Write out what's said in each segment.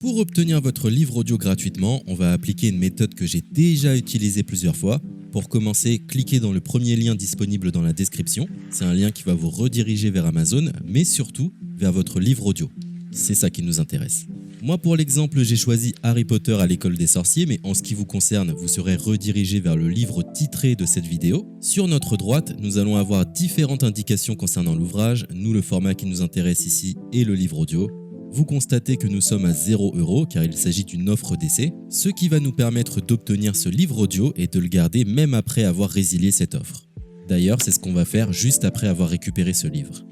Pour obtenir votre livre audio gratuitement, on va appliquer une méthode que j'ai déjà utilisée plusieurs fois. Pour commencer, cliquez dans le premier lien disponible dans la description. C'est un lien qui va vous rediriger vers Amazon, mais surtout vers votre livre audio. C'est ça qui nous intéresse. Moi, pour l'exemple, j'ai choisi Harry Potter à l'école des sorciers, mais en ce qui vous concerne, vous serez redirigé vers le livre titré de cette vidéo. Sur notre droite, nous allons avoir différentes indications concernant l'ouvrage. Nous, le format qui nous intéresse ici est le livre audio. Vous constatez que nous sommes à 0 € car il s'agit d'une offre d'essai, ce qui va nous permettre d'obtenir ce livre audio et de le garder même après avoir résilié cette offre. D'ailleurs, c'est ce qu'on va faire juste après avoir récupéré ce livre.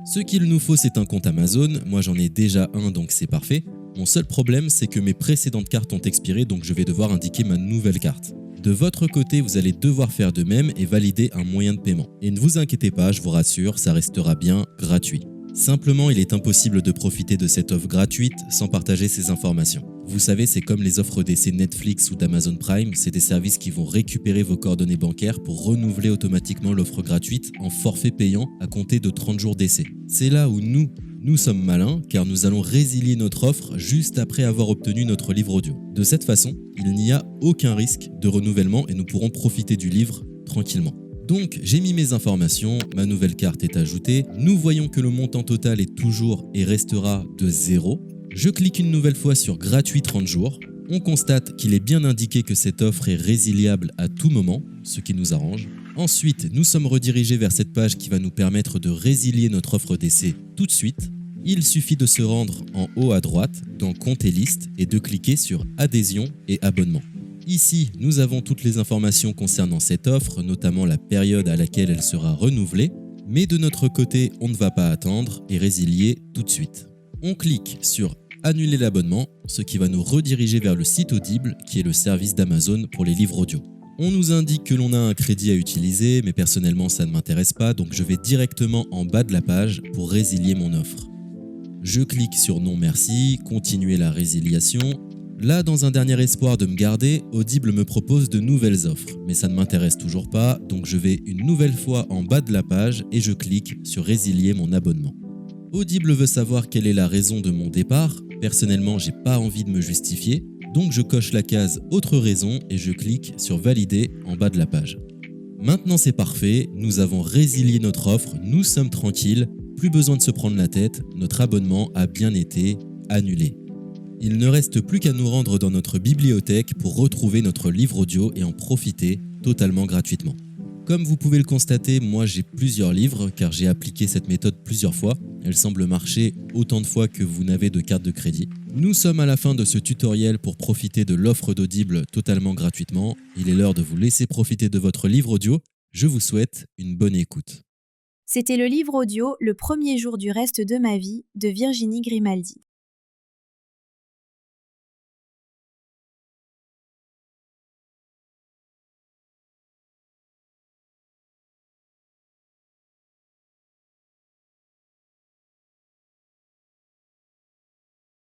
Ce qu'il nous faut, c'est un compte Amazon. Moi, j'en ai déjà un, donc c'est parfait. Mon seul problème, c'est que mes précédentes cartes ont expiré, donc je vais devoir indiquer ma nouvelle carte. De votre côté, vous allez devoir faire de même et valider un moyen de paiement. Et ne vous inquiétez pas, je vous rassure, ça restera bien gratuit. Simplement, il est impossible de profiter de cette offre gratuite sans partager ces informations. Vous savez, c'est comme les offres d'essai Netflix ou d'Amazon Prime, c'est des services qui vont récupérer vos coordonnées bancaires pour renouveler automatiquement l'offre gratuite en forfait payant à compter de 30 jours d'essai. C'est là où nous sommes malins car nous allons résilier notre offre juste après avoir obtenu notre livre audio. De cette façon, il n'y a aucun risque de renouvellement et nous pourrons profiter du livre tranquillement. Donc j'ai mis mes informations, ma nouvelle carte est ajoutée, nous voyons que le montant total est toujours et restera de 0. Je clique une nouvelle fois sur gratuit 30 jours, on constate qu'il est bien indiqué que cette offre est résiliable à tout moment, ce qui nous arrange. Ensuite, nous sommes redirigés vers cette page qui va nous permettre de résilier notre offre d'essai tout de suite. Il suffit de se rendre en haut à droite dans Compte et liste et de cliquer sur Adhésion et abonnement. Ici, nous avons toutes les informations concernant cette offre, notamment la période à laquelle elle sera renouvelée, mais de notre côté, on ne va pas attendre et résilier tout de suite. On clique sur Annuler l'abonnement, ce qui va nous rediriger vers le site Audible, qui est le service d'Amazon pour les livres audio. On nous indique que l'on a un crédit à utiliser, mais personnellement ça ne m'intéresse pas, donc je vais directement en bas de la page pour résilier mon offre. Je clique sur Non merci, continuer la résiliation. Là, dans un dernier espoir de me garder, Audible me propose de nouvelles offres, mais ça ne m'intéresse toujours pas, donc je vais une nouvelle fois en bas de la page et je clique sur Résilier mon abonnement. Audible veut savoir quelle est la raison de mon départ. Personnellement, j'ai pas envie de me justifier, donc je coche la case Autre raison et je clique sur Valider en bas de la page. Maintenant c'est parfait, nous avons résilié notre offre, nous sommes tranquilles, plus besoin de se prendre la tête, notre abonnement a bien été annulé. Il ne reste plus qu'à nous rendre dans notre bibliothèque pour retrouver notre livre audio et en profiter totalement gratuitement. Comme vous pouvez le constater, moi j'ai plusieurs livres car j'ai appliqué cette méthode plusieurs fois. Elle semble marcher autant de fois que vous n'avez de carte de crédit. Nous sommes à la fin de ce tutoriel pour profiter de l'offre d'Audible totalement gratuitement. Il est l'heure de vous laisser profiter de votre livre audio. Je vous souhaite une bonne écoute. C'était le livre audio Le premier jour du reste de ma vie de Virginie Grimaldi.